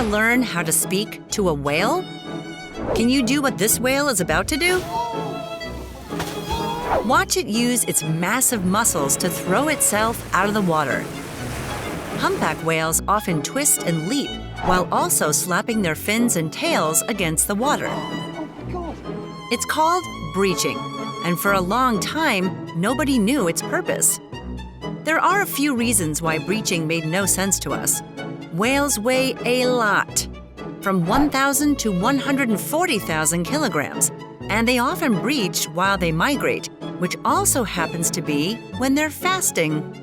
learn how to speak to a whale? Can you do what this whale is about to do? Watch it use its massive muscles to throw itself out of the water. Humpback whales often twist and leap while also slapping their fins and tails against the water. It's called breaching, and for a long time, nobody knew its purpose. There are a few reasons why breaching made no sense to us. Whales weigh a lot, from 1,000 to 140,000 kilograms, and they often breach while they migrate, which also happens to be when they're fasting.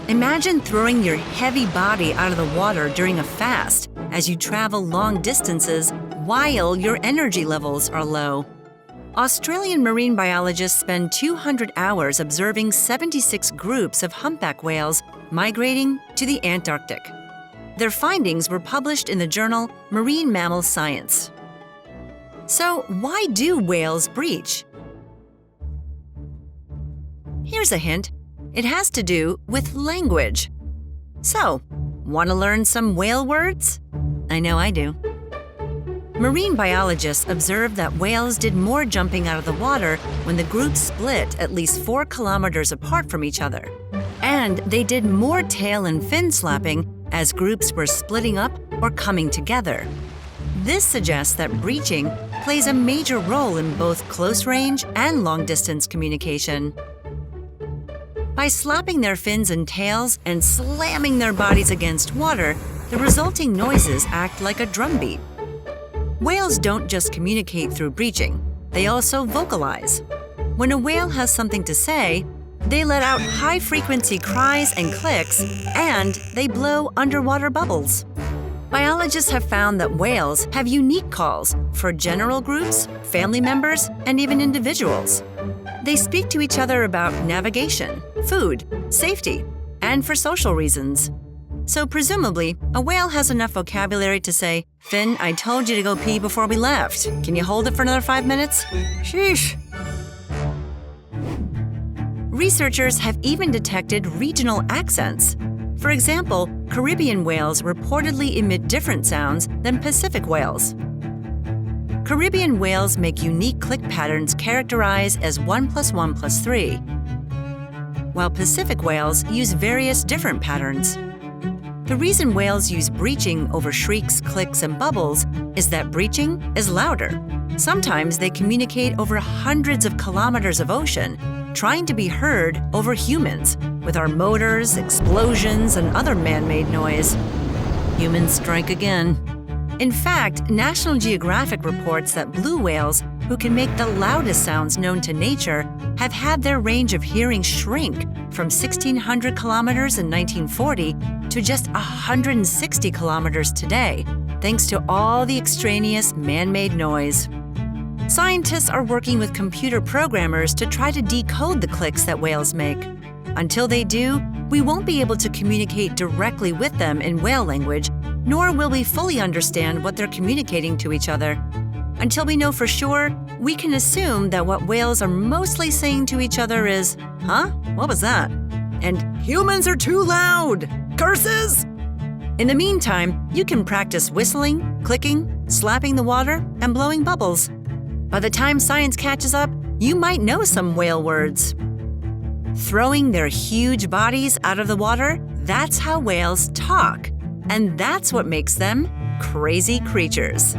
Imagine throwing your heavy body out of the water during a fast as you travel long distances while your energy levels are low. Australian marine biologists spend 200 hours observing 76 groups of humpback whales migrating to the Antarctic. Their findings were published in the journal Marine Mammal Science. So, why do whales breach? Here's a hint. It has to do with language. So, want to learn some whale words? I know I do. Marine biologists observed that whales did more jumping out of the water when the groups split at least 4 kilometers apart from each other. And they did more tail and fin slapping as groups were splitting up or coming together. This suggests that breaching plays a major role in both close-range and long-distance communication. By slapping their fins and tails and slamming their bodies against water, the resulting noises act like a drumbeat. Whales don't just communicate through breaching, they also vocalize. When a whale has something to say, they let out high-frequency cries and clicks, and they blow underwater bubbles. Biologists have found that whales have unique calls for general groups, family members, and even individuals. They speak to each other about navigation, food, safety, and for social reasons. So presumably, a whale has enough vocabulary to say, "Finn, I told you to go pee before we left. Can you hold it for another 5 minutes?" Sheesh. Researchers have even detected regional accents. For example, Caribbean whales reportedly emit different sounds than Pacific whales. Caribbean whales make unique click patterns characterized as 1 + 1 + 3, while Pacific whales use various different patterns. The reason whales use breaching over shrieks, clicks, and bubbles is that breaching is louder. Sometimes they communicate over hundreds of kilometers of ocean, trying to be heard over humans, with our motors, explosions, and other man-made noise. Humans strike again. In fact, National Geographic reports that blue whales, who can make the loudest sounds known to nature, have had their range of hearing shrink from 1,600 kilometers in 1940 to just 160 kilometers today, thanks to all the extraneous man-made noise. Scientists are working with computer programmers to try to decode the clicks that whales make. Until they do, we won't be able to communicate directly with them in whale language, nor will we fully understand what they're communicating to each other. Until we know for sure, we can assume that what whales are mostly saying to each other is, "Huh? What was that?" and "Humans are too loud! Curses!" In the meantime, you can practice whistling, clicking, slapping the water, and blowing bubbles. By the time science catches up, you might know some whale words. Throwing their huge bodies out of the water, that's how whales talk. And that's what makes them crazy creatures.